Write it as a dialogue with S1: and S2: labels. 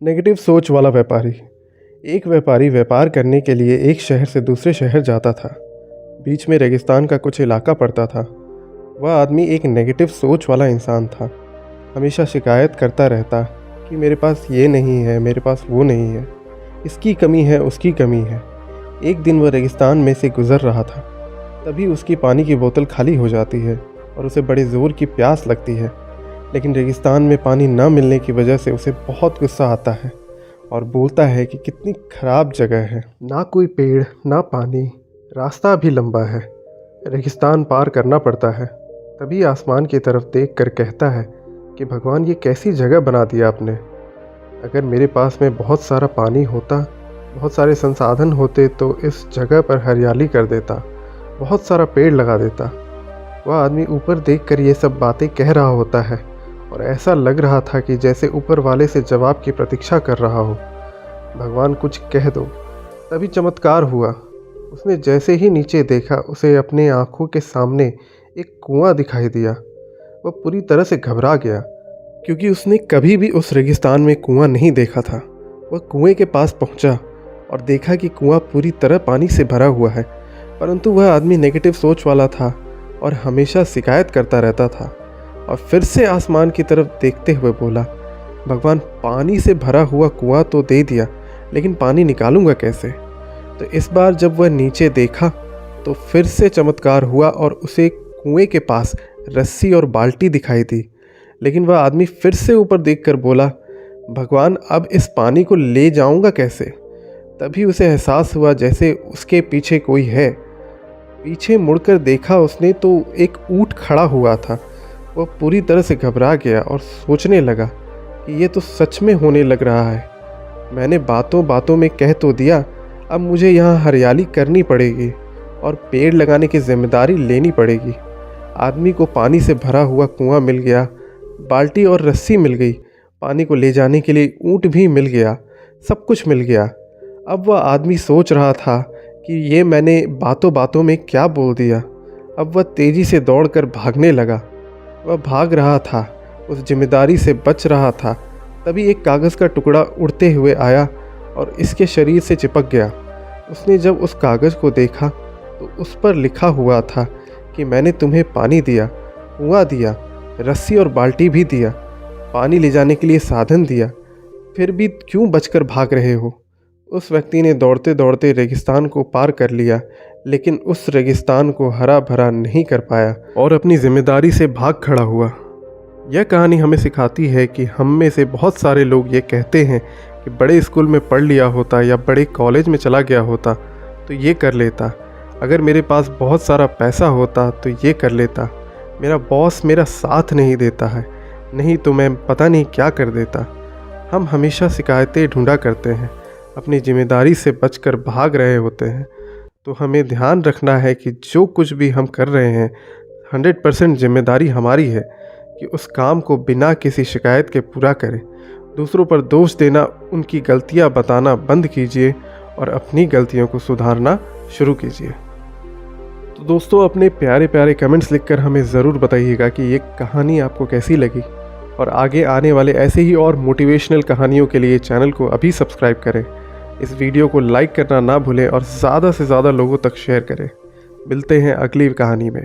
S1: Negative सोच वाला व्यापारी। एक व्यापारी व्यापार करने के लिए एक शहर से दूसरे शहर जाता था। बीच में रेगिस्तान का कुछ इलाका पड़ता था। वह आदमी एक नेगेटिव सोच वाला इंसान था। हमेशा शिकायत करता रहता कि मेरे पास ये नहीं है, मेरे पास वो नहीं है, इसकी कमी है, उसकी कमी है। एक दिन वह रेगिस्तान में से गुज़र रहा था, तभी उसकी पानी की बोतल खाली हो जाती है और उसे बड़े ज़ोर की प्यास लगती है। लेकिन रेगिस्तान में पानी न मिलने की वजह से उसे बहुत गुस्सा आता है और बोलता है कि कितनी ख़राब जगह है, ना कोई पेड़ ना पानी, रास्ता भी लंबा है, रेगिस्तान पार करना पड़ता है। तभी आसमान की तरफ देखकर कहता है कि भगवान, ये कैसी जगह बना दिया आपने। अगर मेरे पास में बहुत सारा पानी होता, बहुत सारे संसाधन होते तो इस जगह पर हरियाली कर देता, बहुत सारा पेड़ लगा देता। वह आदमी ऊपर देखकर ये सब बातें कह रहा होता है और ऐसा लग रहा था कि जैसे ऊपर वाले से जवाब की प्रतीक्षा कर रहा हो। भगवान कुछ कह दो। तभी चमत्कार हुआ। उसने जैसे ही नीचे देखा, उसे अपने आँखों के सामने एक कुआं दिखाई दिया। वह पूरी तरह से घबरा गया, क्योंकि उसने कभी भी उस रेगिस्तान में कुआं नहीं देखा था। वह कुएं के पास पहुंचा और देखा कि कुआं पूरी तरह पानी से भरा हुआ है, परंतु वह आदमी नेगेटिव सोच वाला था और हमेशा शिकायत करता रहता था। और फिर से आसमान की तरफ देखते हुए बोला, भगवान, पानी से भरा हुआ कुआं तो दे दिया, लेकिन पानी निकालूंगा कैसे? तो इस बार जब वह नीचे देखा तो फिर से चमत्कार हुआ और उसे कुएं के पास रस्सी और बाल्टी दिखाई दी। लेकिन वह आदमी फिर से ऊपर देखकर बोला, भगवान, अब इस पानी को ले जाऊंगा कैसे? तभी उसे एहसास हुआ जैसे उसके पीछे कोई है। पीछे मुड़कर देखा उसने तो एक ऊंट खड़ा हुआ था। वह पूरी तरह से घबरा गया और सोचने लगा कि ये तो सच में होने लग रहा है। मैंने बातों बातों में कह तो दिया, अब मुझे यहाँ हरियाली करनी पड़ेगी और पेड़ लगाने की जिम्मेदारी लेनी पड़ेगी। आदमी को पानी से भरा हुआ कुआं मिल गया, बाल्टी और रस्सी मिल गई, पानी को ले जाने के लिए ऊंट भी मिल गया, सब कुछ मिल गया। अब वह आदमी सोच रहा था कि ये मैंने बातों बातों में क्या बोल दिया। अब वह तेज़ी से दौड़कर भागने लगा। वह भाग रहा था, उस जिम्मेदारी से बच रहा था। तभी एक कागज़ का टुकड़ा उड़ते हुए आया और इसके शरीर से चिपक गया। उसने जब उस कागज़ को देखा तो उस पर लिखा हुआ था कि मैंने तुम्हें पानी दिया, कुआं दिया, रस्सी और बाल्टी भी दिया, पानी ले जाने के लिए साधन दिया, फिर भी क्यों बचकर भाग रहे हो? उस व्यक्ति ने दौड़ते दौड़ते रेगिस्तान को पार कर लिया, लेकिन उस रेगिस्तान को हरा भरा नहीं कर पाया और अपनी जिम्मेदारी से भाग खड़ा हुआ। यह कहानी हमें सिखाती है कि हम में से बहुत सारे लोग ये कहते हैं कि बड़े स्कूल में पढ़ लिया होता या बड़े कॉलेज में चला गया होता तो ये कर लेता, अगर मेरे पास बहुत सारा पैसा होता तो ये कर लेता, मेरा बॉस मेरा साथ नहीं देता है, नहीं तो मैं पता नहीं क्या कर देता। हम हमेशा शिकायतें ढूंढा करते हैं, अपनी जिम्मेदारी से बचकर भाग रहे होते हैं। तो हमें ध्यान रखना है कि जो कुछ भी हम कर रहे हैं 100% जिम्मेदारी हमारी है कि उस काम को बिना किसी शिकायत के पूरा करें। दूसरों पर दोष देना, उनकी गलतियां बताना बंद कीजिए और अपनी गलतियों को सुधारना शुरू कीजिए। तो दोस्तों, अपने प्यारे प्यारे कमेंट्स लिखकर हमें ज़रूर बताइएगा कि ये कहानी आपको कैसी लगी, और आगे आने वाले ऐसे ही और मोटिवेशनल कहानियों के लिए चैनल को अभी सब्सक्राइब करें। इस वीडियो को लाइक करना ना भूलें और ज़्यादा से ज़्यादा लोगों तक शेयर करें। मिलते हैं अगली कहानी में।